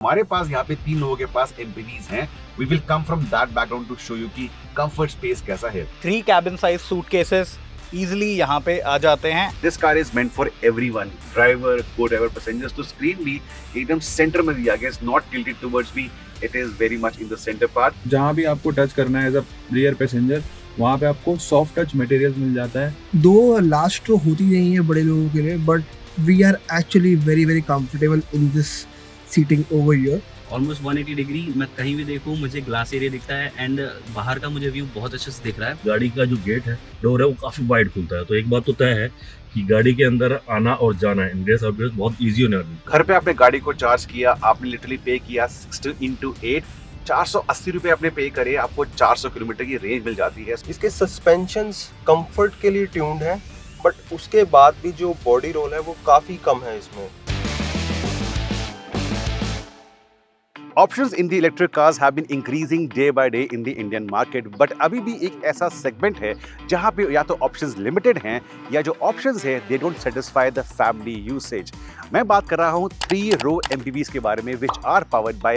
हमारे पास यहाँ पे 3 लोगों के पास MPVs हैं. We will come from that background to show you कि comfort space कैसा है. 3 cabin size suitcases easily यहाँ पे आ जाते हैं. This car is meant for everyone, driver, co-driver, passengers. तो screen भी एकदम center में दिया गया, it's not tilted towards me. It is very much in the center part. जहाँ भी आपको टच करना है एज अ रियर पैसेंजर, वहाँ पे आपको सॉफ्ट टच मटेरियल मिल जाता है. दो लास्ट रो होती नहीं है बड़े लोगों के लिए, but we are actually very very comfortable in this seating over here. Almost 180 degree मैं कहीं भी देखूं मुझे ग्लास एरिया दिखता है एंड बाहर का मुझे व्यू बहुत अच्छे से दिख रहा है. गाड़ी का जो गेट है, डोर है, वो काफी वाइड खुलता है. तो एक बात तो तय है कि गाड़ी के अंदर आना और जाना इंग्रेस आउटग्रेस बहुत इजी होने वाली है. घर पे आपने गाड़ी को चार्ज किया, आपने लिटरली पे किया 16x8, 480 रुपए आपने पे करे, आपको 400 किलोमीटर की रेंज मिल जाती है. इसके सस्पेंशंस कंफर्ट के लिए ट्यून्ड हैं, बट उसके बाद भी जो बॉडी रोल है वो काफ़ी कम है इसमें. Options in the electric cars have been increasing day by day in the Indian market, but अभी भी एक ऐसा सेगमेंट है जहाँ पे या तो ऑप्शंस लिमिटेड हैं या जो ऑप्शंस है they don't satisfy the family usage. मैं बात कर रहा हूँ 3-row MPVs के बारे में which are powered by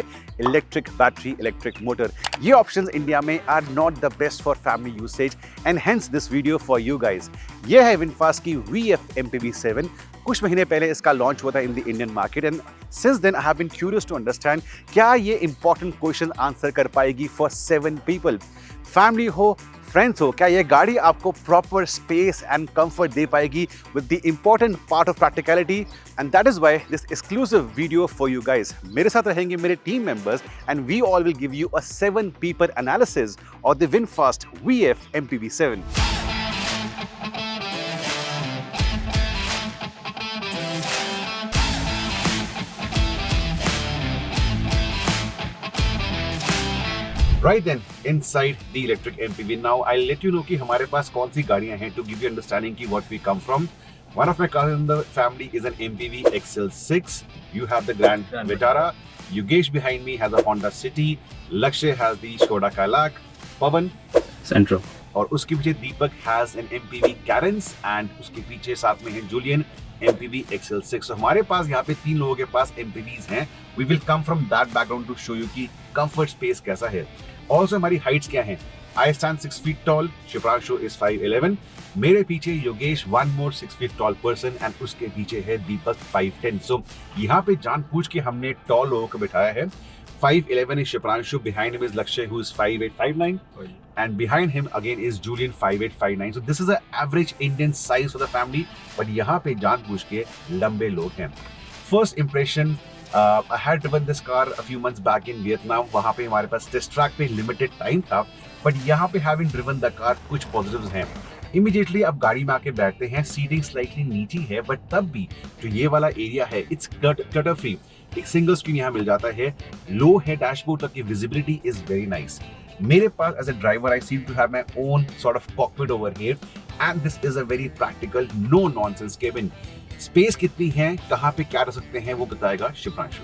electric battery electric motor. ये ऑप्शंस इंडिया में are not the best for family usage and hence this video for you guys. ये है विनफास्ट की VF MPV7. कुछ महीने पहले इसका लॉन्च हुआ था in the Indian market and since then I have been curious to understand क्या ये इंपॉर्टेंट क्वेश्चन आंसर कर पाएगी फॉर 7 पीपल. फैमिली हो, फ्रेंड्स हो, क्या ये गाड़ी आपको प्रॉपर स्पेस एंड कंफर्ट दे पाएगी with the important part of practicality and that is why this exclusive video for you guys. मेरे साथ रहेंगे मेरे team members and we all will give you a 7 people analysis of the VinFast VF MPV7. Right then, inside the electric MPV. Now I'll let you know कि हमारे पास कौन सी गाड़ियाँ हैं to give you understanding कि what we come from. One of my cars in the family is an MPV XL6. You have the Grand Vitara. Yogesh behind me has a Honda City. Lakshay has the Skoda Kayak. Pavan सेंट्रो और उसके पीछे दीपक has an MPV Carens and उसके पीछे साथ में है Julian MPV XL6. So हमारे पास यहाँ पे 3 लोगों के पास MPVs हैं. We will come from that background to show you कि comfort space कैसा है. Also हमारी हाइट्स क्या हैं? I stand 6 feet tall, Shipranshu is 5'11". मेरे पीछे Yogesh 1 more 6 feet tall person and उसके पीछे है दीपक 5'10". So यहाँ पे जानबूझ के हमने टॉल लोगों को बिठाया है. 5'11" is Shipranshu, behind him is Lakshay who is 5'8", 5'9", and behind him again is Julian 5'8", 5'9". So this is an average Indian size for the family, but यहाँ पे जानबूझ के लंबे लोग हैं. First impression, I had driven this car a few months back in Vietnam. वहाँ पे हमारे पास टेस्ट ट्रैक पे लिमिटेड टाइम था, बट यहाँ पे having driven the car कुछ पॉजिटिव्स हैं. इमीडिएटली आप गाड़ी में आके बैठते हैं, सीटिंग स्लाइटली नीची है, बट तब भी जो ये वाला एरिया है इट्स क्लटर फ्री. एक सिंगल स्क्रीन यहाँ मिल जाता है, लो है डैशबोर्ड तक की विजिबिलिटी इज वेरी नाइस. मेरे पास as a driver I seem to have my own sort of cockpit over here and this is a very practical no nonsense cabin. Space कितनी है, कहाँ पे क्या रख सकते हैं, वो बताएगा शिप्रांशु.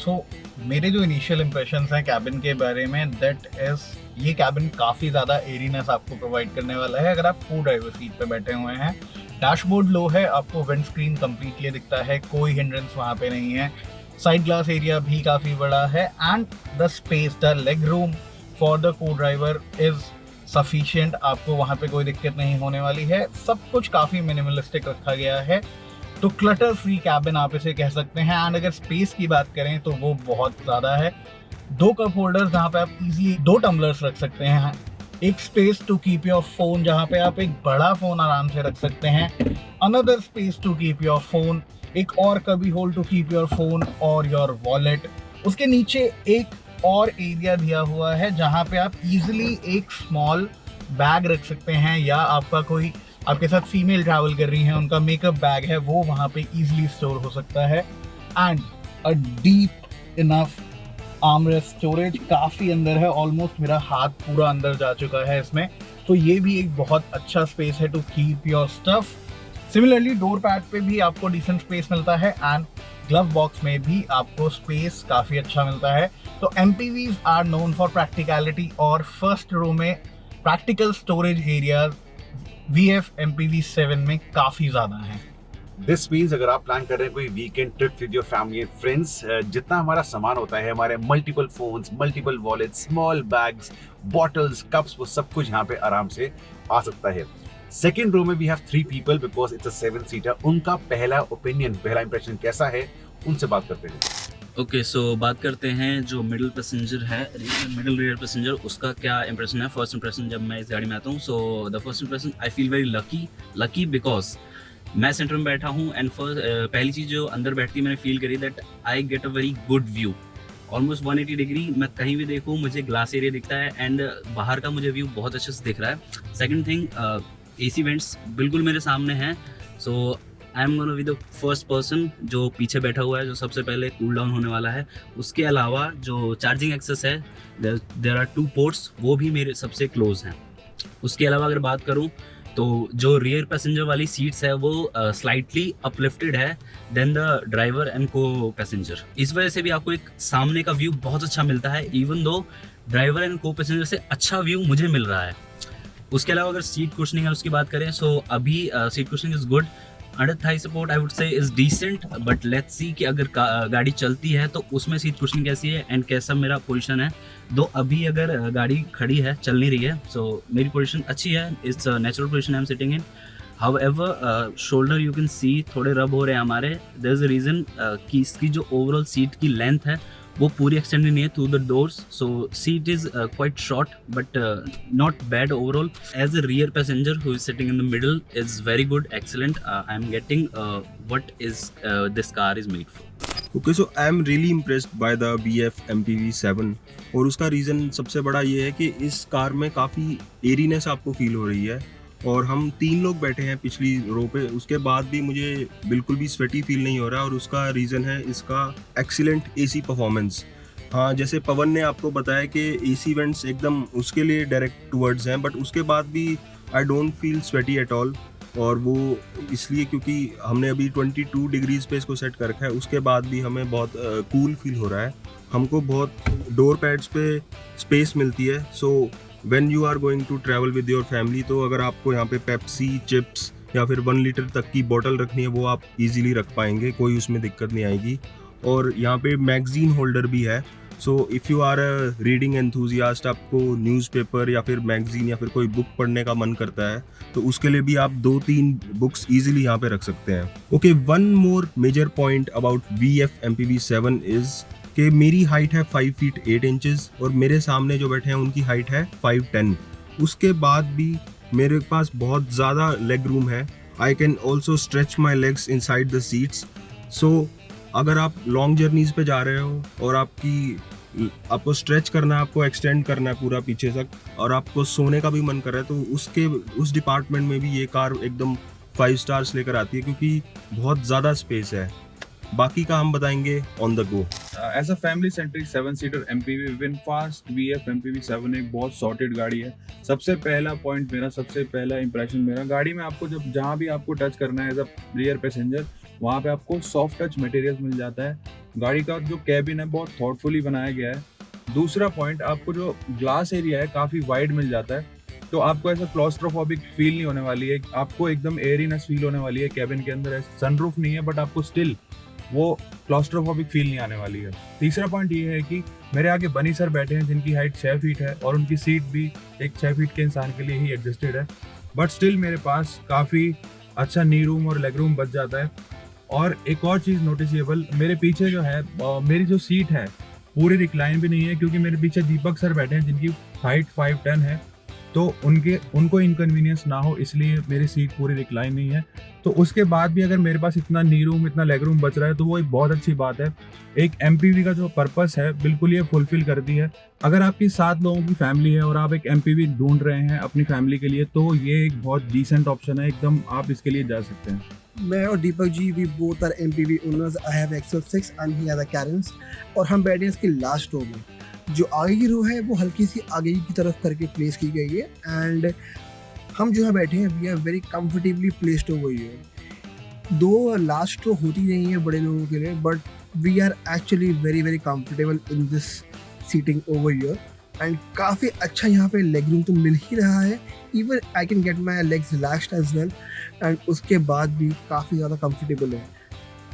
सो मेरे जो इनिशियल इंप्रेशंस हैं कैबिन के बारे में, दैट इज ये कैबिन काफ़ी ज़्यादा एरीनेस आपको प्रोवाइड करने वाला है अगर आप को ड्राइवर सीट पे बैठे हुए हैं. डैशबोर्ड लो है, आपको विंड स्क्रीन कंप्लीटली दिखता है, कोई हिंड्रेंस वहाँ पे नहीं है. साइड ग्लास एरिया भी काफ़ी बड़ा है and the space, the leg room for the co driver is sufficient. आपको वहाँ पे कोई दिक्कत नहीं होने वाली है. सब कुछ काफ़ी मिनिमलिस्टिक रखा गया है, तो क्लटर फ्री कैबिन आप इसे कह सकते हैं. एंड अगर स्पेस की बात करें तो वो बहुत ज़्यादा है. 2 कप होल्डर्स जहाँ पे आप इजीली 2 टम्बलर्स रख सकते हैं. एक space to keep your phone जहाँ पे आप एक बड़ा फोन आराम से रख सकते हैं. Another space to keep your phone, एक और cubby hole to keep your phone और योर वॉलेट. उसके नीचे एक और एरिया दिया हुआ है जहाँ पे आप इजीली एक स्मॉल बैग रख सकते हैं, या आपका कोई आपके साथ फीमेल ट्रैवल कर रही हैं, उनका मेकअप बैग है, वो वहाँ पे इजीली स्टोर हो सकता है. And a deep enough armrest storage काफ़ी अंदर है, ऑलमोस्ट मेरा हाथ पूरा अंदर जा चुका है इसमें. तो ये भी एक बहुत अच्छा स्पेस है to keep your stuff. Similarly door pad पे भी आपको डिसेंट स्पेस मिलता है एंड ग्लव बॉक्स में भी आपको स्पेस काफ़ी अच्छा मिलता है. तो MPVs are known for practicality और फर्स्ट रो में practical storage areas VF MPV7 में काफ़ी ज़्यादा हैं. दिस मीन्स अगर आप प्लान कर रहे हैं कोई weekend trip with your family and friends, जितना हमारा सामान होता है, हमारे multiple phones, multiple wallets, small bags, bottles, cups, वो सब कुछ यहाँ पे आराम से आ सकता है। सेकेंड रो में we have 3 people because it's a 7 seater. उनका पहला ओपिनियन, पहला इंप्रेशन कैसा है, उनसे बात करते हैं। ओके, सो बात करते हैं जो मिडिल पैसेंजर है, मिडिल रियर पैसेंजर, उसका क्या इंप्रेशन है। फर्स्ट इंप्रेशन जब मैं इस गाड़ी में आता हूँ, so the first impression I feel very lucky because मैं सेंटर में बैठा हूँ एंड पहली चीज़ जो अंदर बैठती मैंने फील करी that I get a very good view, almost 180 degree. मैं कहीं भी देखूँ मुझे ग्लास एरिया दिखता है एंड बाहर का मुझे व्यू बहुत अच्छे से दिख रहा है। सेकेंड थिंग, AC वेंट्स बिल्कुल मेरे सामने हैं, so I am gonna be the first person जो पीछे बैठा हुआ है, जो सबसे पहले कूल डाउन होने वाला है। उसके अलावा जो चार्जिंग एक्सेस है, देयर आर 2 पोर्ट्स, वो भी मेरे सबसे क्लोज हैं। उसके अलावा अगर बात करूं तो जो रियर पैसेंजर वाली सीट्स है वो स्लाइटली अपलिफ्टेड है देन द ड्राइवर एंड को पैसेंजर। इस वजह से भी आपको एक सामने का व्यू बहुत अच्छा मिलता है, इवन दो ड्राइवर एंड को पैसेंजर से अच्छा व्यू मुझे मिल रहा है। उसके अलावा अगर सीट कुशनिंग है उसकी बात करें, सो अभी seat cushioning is good. Under thigh support I would say is decent, but let's see कि अगर गाड़ी चलती है तो उसमें सीट कुशनिंग कैसी है एंड कैसा मेरा पोजीशन है। दो अभी अगर गाड़ी खड़ी है, चल नहीं रही है, सो मेरी पोजीशन अच्छी है, it's natural position I am sitting in. However shoulder you can see थोड़े रब हो रहे हैं हमारे, देयर इज अ रीज़न कि इसकी जो ओवरऑल सीट की लेंथ है वो पूरी एक्सटेंड नहीं है through the doors, so seat is quite short but not bad overall. As a rear passenger who is sitting in the middle is very good, excellent. I am getting what is this car is made for. Okay, so I am really impressed by the BF MPV 7 और उसका reason सबसे बड़ा ये है कि इस car में काफ़ी एरीनेस आपको फील हो रही है और हम 3 लोग बैठे हैं पिछली रो पे, उसके बाद भी मुझे बिल्कुल भी स्वेटी फील नहीं हो रहा और उसका रीज़न है इसका एक्सीलेंट AC परफॉर्मेंस। हाँ, जैसे पवन ने आपको बताया कि AC वेंट्स एकदम उसके लिए डायरेक्ट टूवर्ड्स हैं, बट उसके बाद भी I don't feel sweaty at all, और वो इसलिए क्योंकि हमने अभी 22 डिग्रीज पे इसको सेट कर रखा है, उसके बाद भी हमें बहुत कूल फील हो रहा है। हमको बहुत डोर पैड्स पे स्पेस मिलती है, so when you are going to travel with your family, तो अगर आपको यहाँ पे पेप्सी, चिप्स या फिर 1 लीटर तक की बोतल रखनी है वो आप इजीली रख पाएंगे, कोई उसमें दिक्कत नहीं आएगी। और यहाँ पे मैगजीन होल्डर भी है, so if you are a reading enthusiast, आपको न्यूज़पेपर या फिर मैगजीन या फिर कोई बुक पढ़ने का मन करता है तो उसके लिए भी आप 2-3 बुक्स इजीली यहाँ पे रख सकते हैं। Okay, one more major point about VF MPV 7 is कि मेरी हाइट है 5 फीट 8 इंचेस और मेरे सामने जो बैठे हैं उनकी हाइट है 5'10". उसके बाद भी मेरे पास बहुत ज़्यादा लेग रूम है। I can also stretch my legs inside the seats. So अगर आप लॉन्ग जर्नीज पे जा रहे हो और आपको स्ट्रेच करना है, आपको एक्सटेंड करना है पूरा पीछे तक, और आपको सोने का भी मन कर रहा है, तो उस डिपार्टमेंट में भी ये कार एकदम 5 स्टार्स लेकर आती है क्योंकि बहुत ज़्यादा स्पेस है। बाकी का हम बताएंगे on the go. As a family centric 7 seater MPV VinFast VF MPV 7 एक बहुत सॉर्टेड गाड़ी है। सबसे पहला पॉइंट मेरा, सबसे पहला इंप्रेशन मेरा, गाड़ी में आपको जब जहाँ भी आपको टच करना है एज अ रियर पैसेंजर, वहाँ पे आपको सॉफ्ट टच मटेरियल मिल जाता है। गाड़ी का जो कैबिन है बहुत थॉटफुली बनाया गया है। दूसरा पॉइंट, आपको जो ग्लास एरिया है काफ़ी वाइड मिल जाता है, तो आपको ऐसा क्लॉस्ट्रोफोबिक फील नहीं होने वाली है, आपको एकदम एयरीनेस फील होने वाली है कैबिन के अंदर। सनरूफ नहीं है बट आपको स्टिल वो क्लॉस्ट्रोफोबिक फील नहीं आने वाली है। तीसरा पॉइंट ये है कि मेरे आगे बनी सर बैठे हैं जिनकी हाइट 6 फीट है और उनकी सीट भी एक 6 फीट के इंसान के लिए ही एडजस्टेड है, बट स्टिल मेरे पास काफ़ी अच्छा नी रूम और लेग रूम बच जाता है। और एक और चीज़ नोटिसेबल, मेरे पीछे जो है मेरी जो सीट है पूरी रिक्लाइन भी नहीं है क्योंकि मेरे पीछे दीपक सर बैठे हैं जिनकी हाइट 5'10" है, तो उनको इनकन्वीनियंस ना हो इसलिए मेरी सीट पूरी रिक्लाइन नहीं है। तो उसके बाद भी अगर मेरे पास इतना नी रूम, इतना लेग रूम बच रहा है तो वो एक बहुत अच्छी बात है। एक MPV का जो पर्पस है बिल्कुल ये फुलफिल करती है। अगर आपकी 7 लोगों की फैमिली है और आप एक MPV ढूंढ रहे हैं अपनी फैमिली के लिए, तो ये एक बहुत डिसेंट ऑप्शन है, एकदम आप इसके लिए जा सकते हैं। मैं और Deepak ji, we both are MPV owners. I have XL6 and he has a Carens, और हम बैठे हैं इसकी लास्ट रो में। जो आगे की रो है वो हल्की सी आगे की तरफ करके प्लेस की गई है, एंड हम जो है बैठे हैं we are very comfortably placed over here. Though last row होती नहीं है बड़े लोगों के लिए, but we are actually very very comfortable in this seating over here. And काफ़ी अच्छा यहाँ पे लेग रूम तो मिल ही रहा है, even I can get my legs relaxed as well, and उसके बाद भी काफ़ी ज़्यादा कंफर्टेबल है।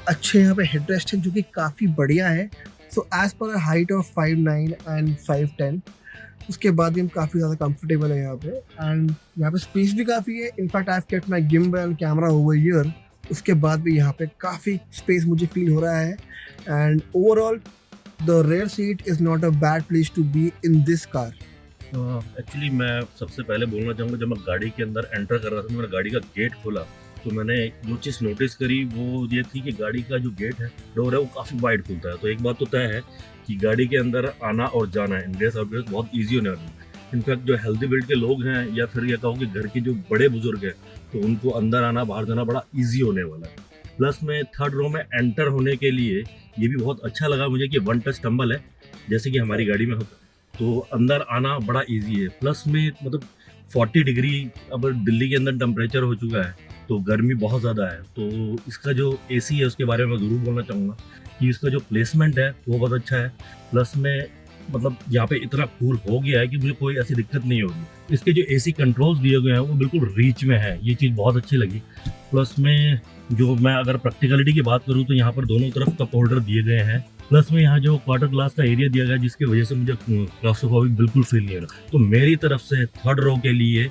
अच्छे यहाँ पे हेडरेस्ट है जो कि काफ़ी बढ़िया है। So as per height of 5'9" and 5'10", उसके बाद भी हम काफ़ी ज़्यादा कंफर्टेबल है यहाँ पे, एंड यहाँ पे स्पेस भी काफ़ी है। In fact I have kept my gimbal and camera over here, उसके बाद भी यहाँ पे काफ़ी स्पेस मुझे फील हो रहा है। And overall the rear seat is not a bad place to be in this car. Actually मैं सबसे पहले बोलना चाहूँगा, जब मैं गाड़ी के अंदर एंटर कर रहा था, मैंने गाड़ी का गेट खोला तो मैंने जो चीज़ नोटिस करी वो ये थी कि गाड़ी का जो गेट है, डोर है, वो काफ़ी वाइड खुलता है। तो एक बात तो तय है कि गाड़ी के अंदर आना और जाना है इंडिया सर्विस बहुत ईजी होने वाली है। इनफैक्ट जो हेल्दी बिल्ड के लोग हैं या फिर ये कहो कि घर के जो बड़े बुजुर्ग हैं, तो उनको अंदर आना बाहर जाना बड़ा ईजी होने वाला है। प्लस में थर्ड रो में एंटर होने के लिए ये भी बहुत अच्छा लगा मुझे कि वन टच टम्बल है, जैसे कि हमारी गाड़ी में होता है, तो अंदर आना बड़ा ईजी है। प्लस में मतलब 40 डिग्री अब दिल्ली के अंदर टेम्परेचर हो चुका है, तो गर्मी बहुत ज़्यादा है। तो इसका जो एसी है उसके बारे में ज़रूर बोलना चाहूँगा कि इसका जो प्लेसमेंट है वो बहुत अच्छा है। प्लस में मतलब यहाँ पे इतना कूल हो गया है कि मुझे कोई ऐसी दिक्कत नहीं होगी। इसके जो एसी कंट्रोल्स दिए गए हैं वो बिल्कुल रीच में है, ये चीज़ बहुत अच्छी लगी। प्लस में जो मैं अगर प्रैक्टिकलिटी की बात करूँ तो यहाँ पर दोनों तरफ कप होल्डर दिए गए हैं। प्लस में यहाँ जो क्वार्टर ग्लास का एरिया दिया गया है, जिसकी वजह से मुझे क्लास्ट्रोफोबिक बिल्कुल फील नहीं हो रहा। तो मेरी तरफ से थर्ड रो के लिए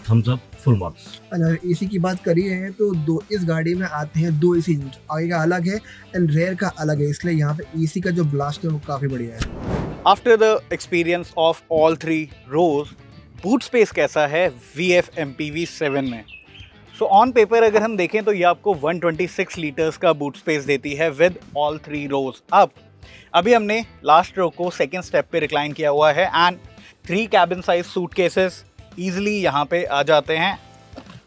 थम्स अप, फुल मार्क्स। अगर एसी की बात करी है तो दो इस गाड़ी में आते हैं दो एसी यूनिट, आगे का अलग है एंड रेयर का अलग है, इसलिए यहाँ पे एसी का जो ब्लास्ट है वो काफ़ी बढ़िया है। After the experience of all 3 rows, boot space कैसा है VF MPV 7 में? सो ऑन पेपर अगर हम देखें तो ये आपको 126 लीटर्स का बूट स्पेस देती है विद ऑल 3 रोज। अब अभी हमने लास्ट रो को सेकेंड स्टेप पे रिक्लाइन किया हुआ है and 3 cabin size suitcases easily यहाँ पे आ जाते हैं।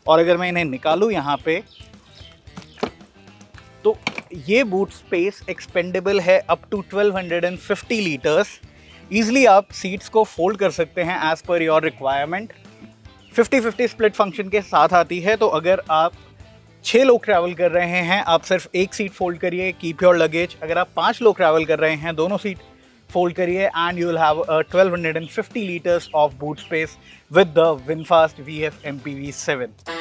और अगर मैं इन्हें निकालूँ यहाँ पे, तो ये बूट स्पेस एक्सपेंडेबल है अप टू 1250 लीटर्स। ईजिली आप सीट्स को फोल्ड कर सकते हैं as per your requirement. 50-50 split function के साथ आती है, तो अगर आप 6 लोग ट्रैवल कर रहे हैं, आप सिर्फ एक सीट फोल्ड करिए, कीप योर लगेज। अगर आप 5 लोग ट्रैवल कर रहे हैं, दोनों सीट फोल्ड करिए and you will have 1250 litres of boot space with the VinFast VF MPV 7।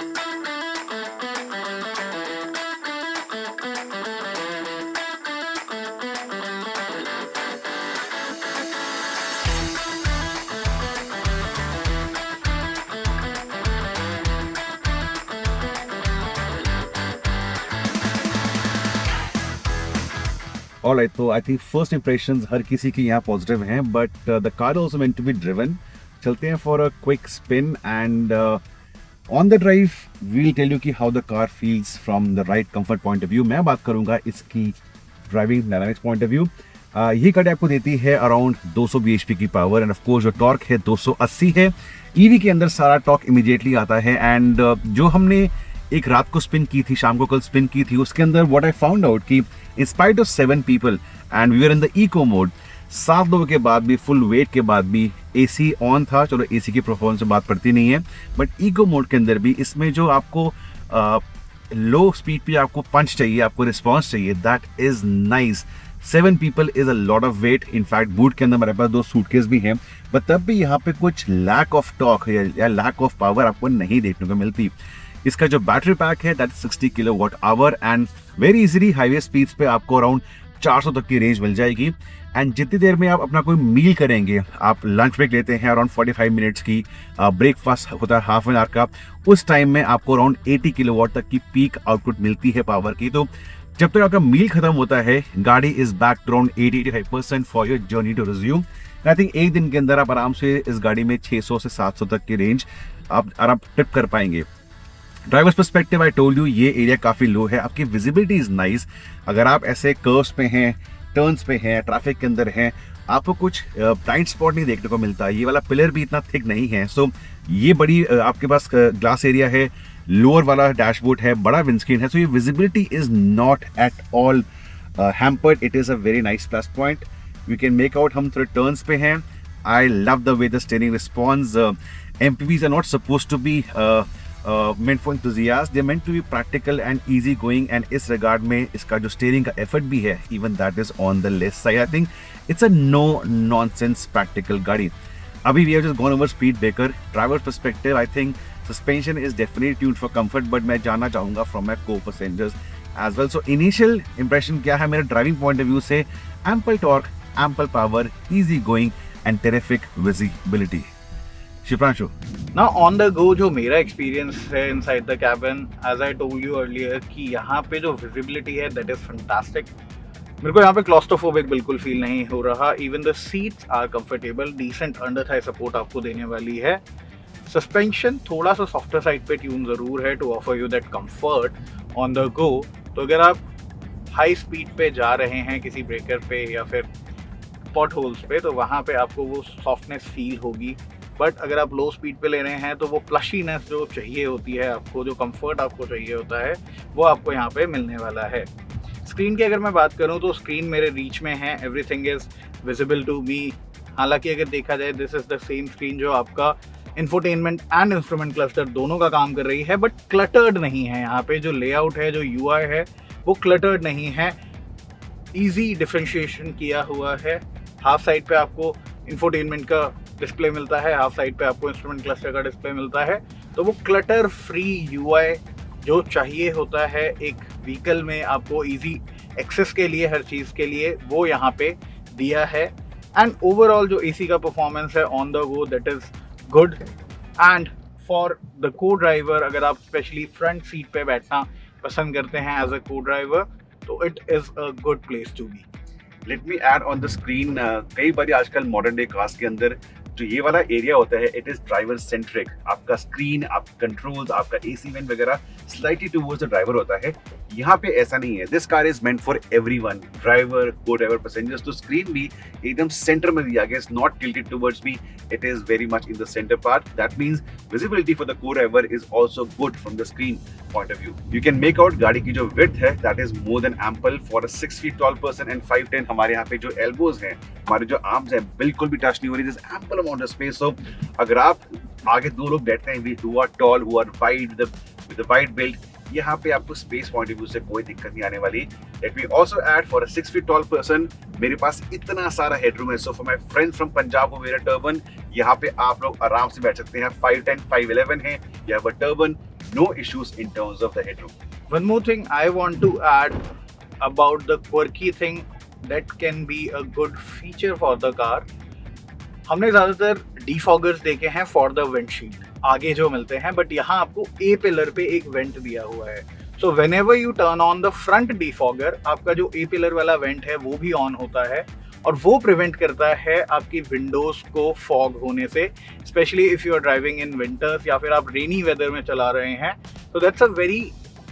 Alright, तो आई थिंक फर्स्ट इंप्रेशंस हर किसी के यहाँ पॉजिटिव हैं, but the car also meant to be driven. चलते हैं for a quick spin and on the drive we will tell you कि how the car feels from the right comfort point of view. मैं बात करूंगा इसकी driving dynamics point of view. ये गाड़ी आपको देती है अराउंड 200 bhp की पावर एंड ऑफ कोर्स जो टॉर्क है 280 है। ईवी के अंदर सारा टॉर्क इमीडिएटली आता है एंड जो हमने एक रात को स्पिन की थी, शाम को कल स्पिन की थी, उसके अंदर व्हाट आई फाउंड आउट कि in spite of 7 people and we were in the eco mode, 7 लोगों के बाद भी, फुल वेट के बाद भी एसी ऑन था। चलो एसी की परफॉर्मेंस से बात पड़ती नहीं है, बट इको मोड के अंदर भी इसमें जो आपको लो स्पीड पे आपको पंच चाहिए, आपको रिस्पॉन्स चाहिए, that is nice. 7 people is a lot of weight. In fact boot के अंदर मेरे पास 2 सूटकेस भी हैं, बट तब भी यहाँ पे कुछ लैक ऑफ टॉर्क या लैक ऑफ पावर आपको नहीं देखने को मिलती। इसका जो बैटरी पैक है that 60 kWh and very easily highway speeds पे आपको अराउंड 400 तक की रेंज मिल जाएगी। एंड जितनी देर में आप अपना कोई मील करेंगे, आप लंच ब्रेक लेते हैं अराउंड 45 मिनट्स की, ब्रेकफास्ट होता है हाफ एन आवर का, उस टाइम में आपको अराउंड 80 किलोवाट तक की पीक आउटपुट मिलती है पावर की। तो जब तक आपका मील खत्म होता है, गाड़ी is back to around 80-85% for your journey to resume. I think एक दिन के अंदर आप आराम से इस गाड़ी में 600 से 700 तक की रेंज आप आराम ट्रिप कर पाएंगे। Drivers perspective I told you, ये एरिया काफ़ी लो है, आपकी विजिबिलिटी इज़ नाइस। अगर आप ऐसे कर्व्स पे हैं, टर्न्स पे हैं, ट्रैफिक के अंदर हैं, आपको कुछ ब्लाइंड स्पॉट नहीं देखने को मिलता। ये वाला पिलर भी इतना थिक नहीं है, सो ये बड़ी आपके पास ग्लास एरिया है, लोअर वाला डैशबोर्ड है, बड़ा विंडस्क्रीन है, सो ये visibility is not at all hampered. It is a very nice plus point. You can make out, हम थोड़े टर्न्स पे हैं। I love the way the steering response. MPVs are not suppose to be meant for enthusiasts, they're meant to be practical and easy going, and इस regard में इसका जो steering का effort भी है, even that is on the less side. I think it's a no nonsense practical गाड़ी। Abhi, we have just gone over speed breaker. Driver's perspective, I think suspension is definitely tuned for comfort, but मैं जानना चाहूँगा from my co-passengers as well. So initial impression क्या है मेरे driving point of view से? Ample torque, ample power, easy going and terrific visibility. Shipranshu. Now on the go जो मेरा experience है inside the cabin, as I told you earlier कि यहाँ पे जो visibility है that is fantastic. मेरे को यहाँ पे क्लॉस्ट्रोफोबिक बिल्कुल फील नहीं हो रहा. Even the seats are comfortable, decent under thigh support आपको देने वाली है. सस्पेंशन थोड़ा सा सॉफ्टर साइड पे ट्यून ज़रूर है to offer you that comfort on the go. तो अगर आप हाई स्पीड पे जा रहे हैं किसी ब्रेकर पे या फिर पॉट होल्स पे तो वहाँ पे आपको वो सॉफ्टनेस फील होगी. बट अगर आप लो स्पीड पे ले रहे हैं तो वो प्लशीनेस जो चाहिए होती है आपको, जो कंफर्ट आपको चाहिए होता है, वो आपको यहाँ पे मिलने वाला है. स्क्रीन की अगर मैं बात करूं तो स्क्रीन मेरे रीच में है. Everything is visible to me. हालांकि अगर देखा जाए this is the same screen जो आपका इंफोटेनमेंट एंड इंस्ट्रूमेंट क्लस्टर दोनों का काम कर रही है, बट क्लटर्ड नहीं है. यहाँ पे जो लेआउट है, जो यूआई है, वो क्लटर्ड नहीं है. ईजी डिफ्रेंशिएशन किया हुआ है. हाफ साइड पे आपको इंफोटेनमेंट का डिस्प्ले मिलता है, हाफ साइड पे आपको इंस्ट्रूमेंट क्लस्टर का डिस्प्ले मिलता है. तो वो क्लटर फ्री यूआई जो चाहिए होता है एक व्हीकल में आपको इजी एक्सेस के लिए, हर चीज़ के लिए, वो यहाँ पे दिया है. एंड ओवरऑल जो एसी का परफॉर्मेंस है on the go that is good. And for the co driver, अगर आप स्पेशली फ्रंट सीट पे बैठना पसंद करते हैं एज अ को ड्राइवर, तो it is a good place to be. Let me add on the screen, कई बार आजकल मॉडर्न डे कार्स के अंदर जो ये वाला एरिया होता है इट इज ड्राइवर सेंट्रिक. आपका स्क्रीन, आपके कंट्रोल्स, आपका एसी वेंट वगैरह स्लाइटली टुवर्ड्स द ड्राइवर होता है. यहाँ पे ऐसा नहीं है. This car is meant for everyone, driver, co driver, passengers. तो स्क्रीन भी एकदम सेंटर में दिया गया. It's not tilted towards me, it is very much in the centre part. That means visibility for the co driver is also good from the screen point of view. You can make out गाड़ी की जो width है that is more than ample for a 6 feet tall person and 5'10". हमारे यहाँ पे जो elbows हैं, हमारे जो आर्म्स हैं, बिल्कुल भी टच नहीं हो रही. This ample amount of space. So अगर आप आगे दो लोग बैठते हैं who are tall, who are wide with the wide build, यहाँ पे आपको स्पेस पॉइंट ऑफ व्यू से कोई दिक्कत नहीं आने वाली. Let me also add for a 6 feet tall person मेरे पास इतना सारा हेडरूम है. So for my friends from Punjab who wear a turban, यहाँ पे आप लोग आराम से बैठ सकते हैं. 5'10", 5'11" है, you have a turban, no issues in terms of the headroom. One more thing I want to add about the quirky thing that can be a good feature for the car. हमने ज़्यादातर defoggers देखे हैं for the windshield, आगे जो मिलते हैं, but यहाँ आपको ए पिलर पे एक वेंट दिया हुआ है. So when ever U turn on the front defogger, आपका जो ए पिलर वाला वेंट है वो भी ऑन होता है और वो प्रिवेंट करता है आपकी विंडोज को फॉग होने से, specially if you are driving in winters या फिर आप रेनी वेदर में चला रहे हैं. तो that's a very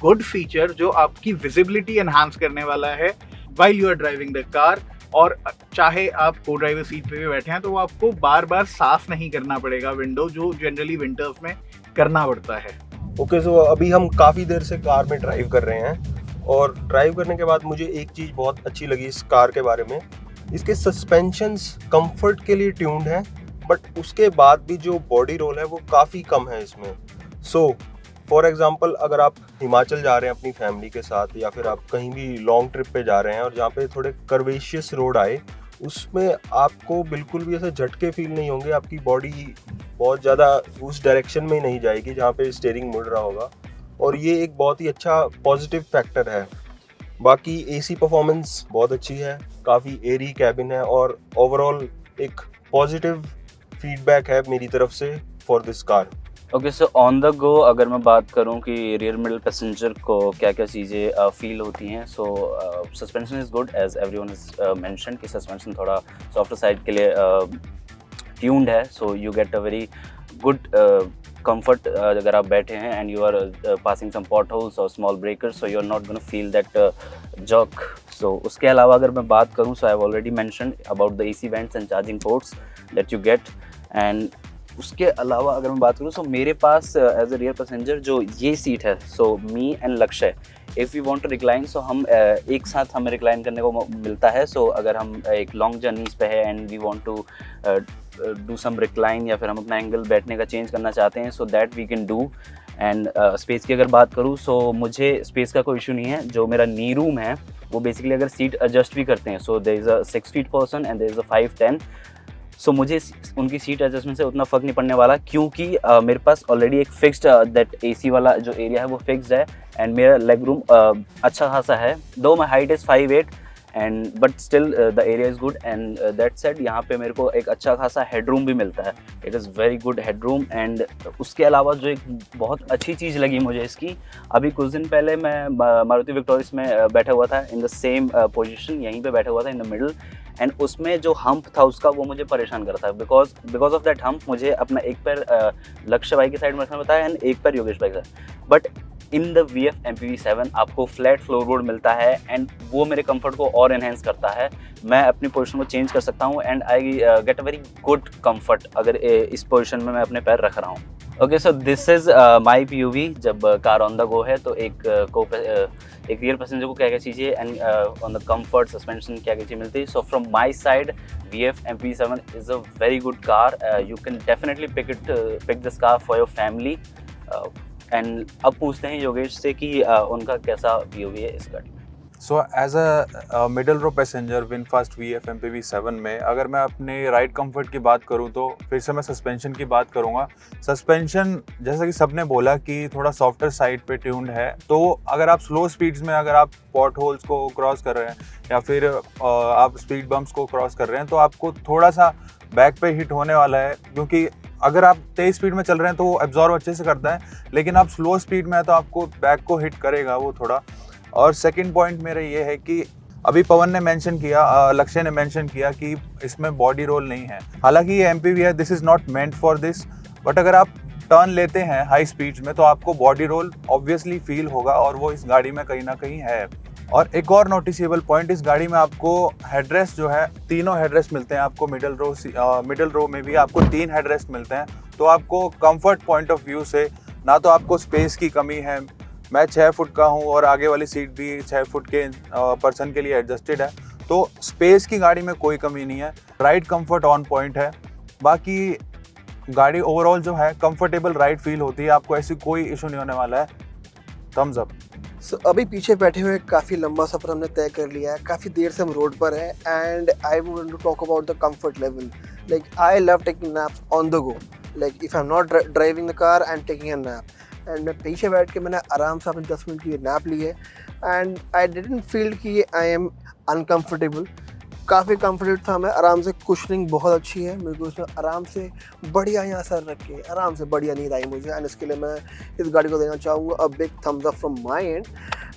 good feature जो आपकी विजिबिलिटी एनहांस करने वाला है while you are driving the car. और चाहे आप को ड्राइवर सीट पे भी बैठे हैं तो वो आपको बार बार साफ नहीं करना पड़ेगा विंडो, जो जनरली विंटर्स में करना पड़ता है. ओके, सो अभी हम काफ़ी देर से कार में ड्राइव कर रहे हैं और ड्राइव करने के बाद मुझे एक चीज़ बहुत अच्छी लगी इस कार के बारे में. इसके सस्पेंशंस कंफर्ट के लिए ट्यून्ड हैं, बट उसके बाद भी जो बॉडी रोल है वो काफ़ी कम है इसमें. सो फॉर एग्जांपल, अगर आप हिमाचल जा रहे हैं अपनी फैमिली के साथ या फिर आप कहीं भी लॉन्ग ट्रिप पे जा रहे हैं और जहाँ पे थोड़े कर्वेशियस रोड आए, उसमें आपको बिल्कुल भी ऐसे झटके फील नहीं होंगे. आपकी बॉडी बहुत ज़्यादा उस डायरेक्शन में ही नहीं जाएगी जहाँ पे स्टीयरिंग मुड़ रहा होगा, और ये एक बहुत ही अच्छा पॉजिटिव फैक्टर है. बाकी एसी परफॉर्मेंस बहुत अच्छी है, काफ़ी एयरी कैबिन है और ओवरऑल एक पॉजिटिव फीडबैक है मेरी तरफ से for this car. Okay, so on the गो अगर मैं बात करूं कि रियर मिडल पैसेंजर को क्या क्या चीज़ें फील होती हैं, so suspension is good as everyone is mention कि सस्पेंशन थोड़ा सॉफ्टर साइड के लिए ट्यून्ड है. So you get a very good comfort अगर आप बैठे हैं and you are passing some potholes और small breakers, so you are not gonna feel that jerk. So उसके अलावा अगर मैं बात करूं, so I have already mentioned about the AC vents and charging ports that you get. And उसके अलावा अगर मैं बात करूँ, सो मेरे पास एज अ रियर पैसेंजर जो ये सीट है, so me and Lakshya, if you want to recline, so हम एक साथ हमें रिक्लाइन करने को मिलता है. सो अगर हम एक लॉन्ग जर्नीज पे है and we want to do some recline या फिर हम अपना एंगल बैठने का चेंज करना चाहते हैं, so that we can do. And space की अगर बात करूँ, सो मुझे स्पेस का कोई इशू नहीं है. जो मेरा नी रूम है वो बेसिकली अगर सीट एडजस्ट भी करते हैं, so there is a 6 feet person and there is a 5'10". So मुझे उनकी सीट एडजस्टमेंट से उतना फ़र्क नहीं पड़ने वाला, क्योंकि मेरे पास ऑलरेडी एक फिक्स्ड दैट AC वाला जो एरिया है वो फिक्स्ड है, एंड मेरा लेग रूम अच्छा खासा है। दो my height is 5'8" and but still the area is good, and that said यहाँ पे मेरे को एक अच्छा खासा हेडरूम भी मिलता है। It is very good headroom. And उसके अलावा जो एक बहुत अच्छी चीज़ लगी मुझे इसकी, अभी कुछ दिन पहले मैं मारुति विक्टोरियस में बैठा हुआ था इन द सेम पोजीशन, यहीं पे बैठा हुआ था इन द मिडल, एंड उसमें जो हम्प था उसका वो मुझे परेशान कर रहा था, बिकॉज ऑफ दैट हम्प मुझे अपना एक पैर लक्ष्य भाई की साइड में रखना पड़ता है एंड एक पैर योगेश भाई का। But in the VF MPV7 आपको फ्लैट फ्लोरबोर्ड मिलता है, एंड वो मेरे कंफर्ट को और एनहेंस करता है। मैं अपनी पोजीशन को चेंज कर सकता हूँ, and I get a very good comfort अगर इस पोजीशन में मैं अपने पैर रख रहा हूँ। Okay, so this is my POV जब कार ऑन द गो है, तो एक रियल पैसेंजर को क्या क्या चीज़ें and on the comfort suspension क्या क्या चीज़ मिलती है। So from my side VF MPV7 is a very good car. You can definitely pick this car for your family. And अब पूछते हैं योगेश से कि उनका कैसा POV है इस गाड़ी में। So as a middle row passenger VinFast VF MPV7 में अगर मैं अपने राइड कंफर्ट की बात करूं तो फिर से मैं सस्पेंशन की बात करूंगा। सस्पेंशन जैसा कि सबने बोला कि थोड़ा सॉफ्टर साइड पे ट्यून्ड है, तो अगर आप स्लो स्पीड्स में अगर आप पॉट होल्स को क्रॉस कर रहे हैं या फिर आप स्पीड बम्प्स को क्रॉस कर रहे हैं तो आपको थोड़ा सा बैक पे हिट होने वाला है, क्योंकि अगर आप तेज़ स्पीड में चल रहे हैं तो वो एब्जॉर्ब अच्छे से करता है, लेकिन आप स्लो स्पीड में है तो आपको बैक को हिट करेगा वो थोड़ा। और सेकंड पॉइंट मेरा ये है कि अभी पवन ने मेंशन किया, लक्ष्य ने मेंशन किया कि इसमें बॉडी रोल नहीं है। हालांकि ये MPV है, this is not meant for this, but अगर आप टर्न लेते हैं हाई स्पीड्स में तो आपको बॉडी रोल ऑब्वियसली फील होगा, और वो इस गाड़ी में कहीं ना कहीं है। और एक और नोटिसेबल पॉइंट, इस गाड़ी में आपको हेडरेस्ट जो है, तीनों हेडरेस्ट मिलते हैं आपको। मिडल रो में भी आपको 3 हेडरेस्ट मिलते हैं, तो आपको कंफर्ट पॉइंट ऑफ व्यू से ना तो आपको स्पेस की कमी है। मैं 6 फुट का हूँ और आगे वाली सीट भी 6 फुट के पर्सन के लिए एडजस्टेड है, तो स्पेस की गाड़ी में कोई कमी नहीं है। राइड कंफर्ट ऑन पॉइंट है। बाकी गाड़ी ओवरऑल जो है कंफर्टेबल राइड फील होती है, आपको ऐसी कोई इशू नहीं होने वाला है। Thums up. सो अभी पीछे बैठे हुए काफ़ी लंबा सफ़र हमने तय कर लिया है, काफ़ी देर से हम रोड पर हैं, and I want to talk about the comfort level. Like I love taking naps on the go, like if I am not driving the car I am taking a nap, and मैं पीछे बैठ के मैंने आराम से अपने 10 minute की nap ली है, एंड आई डिडंट फील कि आई एम अनकम्फर्टेबल। काफ़ी कंफर्टेबल था मैं, आराम से कुशनिंग बहुत अच्छी है, मेरे को उसमें आराम से बढ़िया यहाँ सर रख के आराम से बढ़िया नींद आई मुझे, एंड इसके लिए मैं इस गाड़ी को देना चाहूँगा a big thumbs up from my and.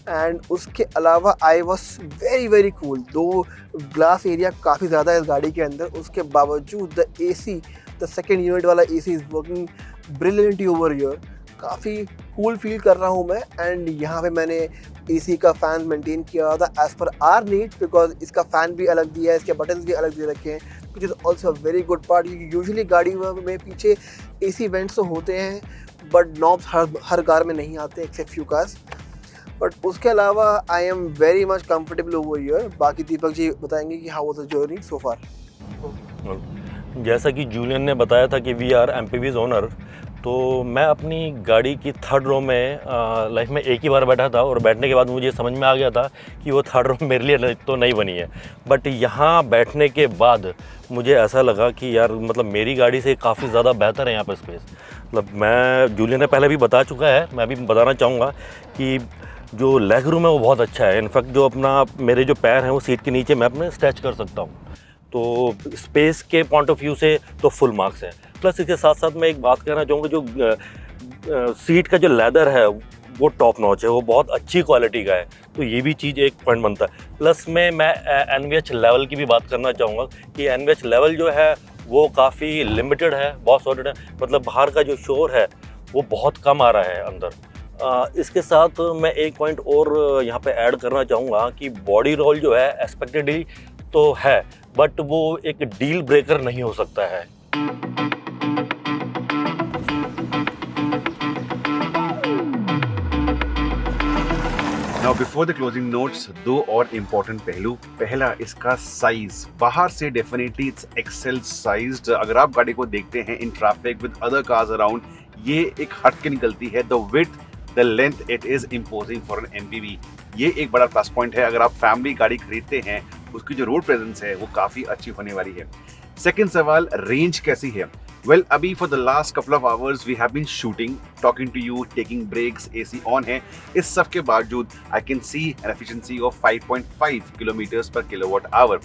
And उसके अलावा आई वॉज वेरी कूल। दो ग्लास एरिया काफ़ी ज़्यादा है इस गाड़ी के अंदर, उसके बावजूद the AC, the second unit वाला AC is working brilliantly over here. काफ़ी कूल फील कर रहा हूँ मैं, एंड यहाँ पे मैंने AC का फ़ैन मेंटेन किया हुआ था as per our needs, because इसका फ़ैन भी अलग दिया है, इसके बटन्स भी अलग दे रखे हैं, which is also a very good part. Usually गाड़ी में पीछे AC वेंट्स तो होते हैं, बट नॉब्स हर कार में नहीं आते एक्सेप्ट फ्यू कार्स। बट उसके अलावा I am very much comfortable over here. बाकी दीपक जी बताएंगे कि how was the journey so far. जैसा कि जूलियन ने बताया था कि वी आर MPV's ओनर, तो मैं अपनी गाड़ी की थर्ड रो में लाइफ में एक ही बार बैठा था, और बैठने के बाद मुझे समझ में आ गया था कि वो थर्ड रो मेरे लिए तो नहीं बनी है। बट यहाँ बैठने के बाद मुझे ऐसा लगा कि यार मतलब मेरी गाड़ी से काफ़ी ज़्यादा बेहतर है यहाँ पर स्पेस। मतलब मैं, जूलियन ने पहले भी बता चुका है, मैं भी बताना चाहूँगा कि जो लेग रूम है वो बहुत अच्छा है। इनफैक्ट जो अपना मेरे जो पैर हैं वो सीट के नीचे मैं अपने स्ट्रेच कर सकता हूँ, तो स्पेस के पॉइंट ऑफ व्यू से तो फुल मार्क्स हैं। प्लस इसके साथ साथ मैं एक बात कहना चाहूँगा, जो सीट का जो लेदर है वो टॉप नॉच है, वो बहुत अच्छी क्वालिटी का है, तो ये भी चीज़ एक पॉइंट बनता है। प्लस में मैं NVH लेवल की भी बात करना चाहूँगा कि NVH लेवल जो है वो काफ़ी लिमिटेड है, बहुत सॉर्टेड है, मतलब बाहर का जो शोर है वो बहुत कम आ रहा है अंदर। इसके साथ मैं एक पॉइंट और यहाँ पे ऐड करना चाहूँगा कि बॉडी रोल जो है एक्सपेक्टेडली तो है, बट वो एक डील ब्रेकर नहीं हो सकता है। Now before the closing notes, दो और इम्पोर्टेंट पहलू। पहला, इसका साइज। बाहर से डेफिनेटली इट्स एक्सेल साइज्ड। अगर आप गाड़ी को देखते हैं in traffic with other cars around, ये एक हट के निकलती है। The width, the length, it is imposing for an MPV। ये एक बड़ा प्लस पॉइंट है। अगर आप फैमिली गाड़ी खरीदते हैं उसकी जो रोड प्रेजेंस है वो काफ़ी अच्छी होने वाली है। सेकंड सवाल, रेंज कैसी है? वेल, अभी for the last couple of hours we have been shooting, talking to you, taking breaks, AC on है। इस सब के बावजूद I can see an efficiency of 5.5 kilometres per kilowatt hour.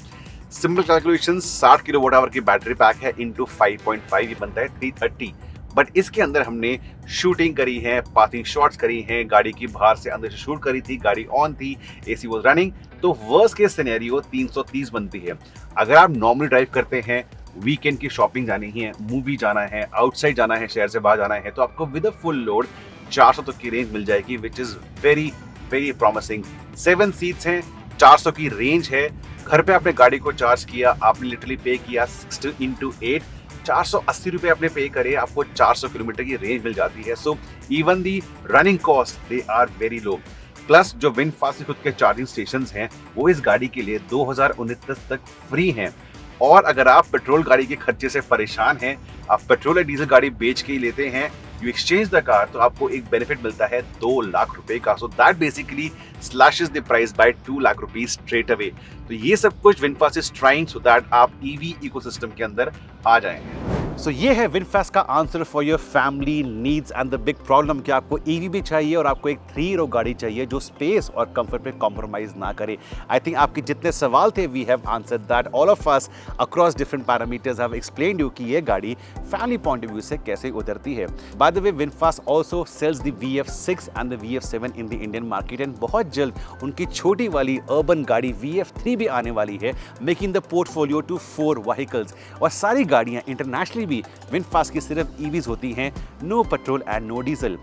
Simple calculation, 60 kilowatt hour की battery pack है into 5.5, ये बनता है 330। बट इसके अंदर हमने शूटिंग करी है, पासिंग शॉट्स करी हैं, गाड़ी की बाहर से अंदर से शूट करी थी, गाड़ी ऑन थी, एसी वाज रनिंग, तो वर्स्ट केस सिनेरियो 330 बनती है। अगर आप नॉर्मली ड्राइव करते हैं, वीकेंड की शॉपिंग जानी है, मूवी जाना है, आउटसाइड जाना है, शहर से बाहर जाना है, तो आपको विद अ फुल लोड 400 तक की रेंज मिल जाएगी, which is very very promising. 7 seats हैं, 400 की रेंज है। घर पे आपने गाड़ी को चार्ज किया, आपने लिटरली पे किया 60 into 8, 480 रुपए आपने पे करे, आपको 400 किलोमीटर की रेंज मिल जाती है। So even the running cost they are very low. Plus जो विनफास्ट के खुद के चार्जिंग स्टेशन हैं वो इस गाड़ी के लिए 2029 तक फ्री हैं। और अगर आप पेट्रोल गाड़ी के खर्चे से परेशान हैं, आप पेट्रोल या डीजल गाड़ी बेच के ही लेते हैं, यू एक्सचेंज द कार, तो आपको एक बेनिफिट मिलता है 2 लाख रुपए का। So that basically slashes the price by 2 lakh rupees straight away. तो ये सब कुछ VinFast is trying so that आप ईवी इकोसिस्टम के अंदर आ जाएंगे। सो ये है विनफास्ट का answer for your family needs and the big problem कि आपको ईवी भी चाहिए और आपको एक 3 रो गाड़ी चाहिए जो स्पेस और कंफर्ट पे कॉम्प्रोमाइज ना करे। आई थिंक आपके जितने सवाल थे we have answered that. All of us across different parameters have explained you कि ये गाड़ी फैमिली पॉइंट ऑफ व्यू से कैसे उतरती है। By the way, VinFast also sells the VF6 and the VF7 in the Indian market and बहुत जल्द उनकी छोटी वाली अर्बन गाड़ी VF3 भी आने वाली है, making the portfolio to 4 vehicles. और सारी गाड़ियाँ इंटरनेशनली भी विनफास्ट की सिर्फ ईवीज होती हैं, no petrol and no diesel.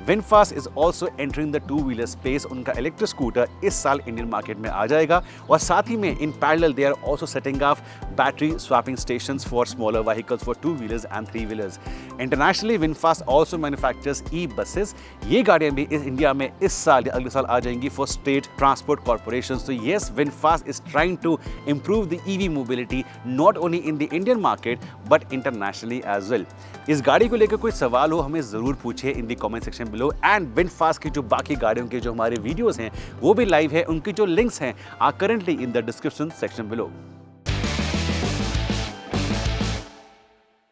VinFast is also entering the 2 wheeler space. उनका इलेक्ट्रिक स्कूटर इस साल इंडियन मार्केट में आ जाएगा और साथ ही में in parallel they are also setting up battery swapping stations for smaller vehicles for 2 wheelers and 3 wheelers. Internationally VinFast also manufactures e buses. ये गाड़ियां भी इस इंडिया में इस साल या अगले साल आ जाएंगी फॉर स्टेट ट्रांसपोर्ट कॉर्पोरेशन। तो yes, VinFast is trying to improve the EV mobility not only in the Indian market but internationally as well. इस गाड़ी को लेकर कोई सवाल हो हमें ज़रूर पूछिए in the comment section below. And VinFast की जो बाकी गाड़ियों के जो हमारे वीडियोस हैं वो भी लाइव है, उनकी जो लिंक्स हैं are currently in the description section below.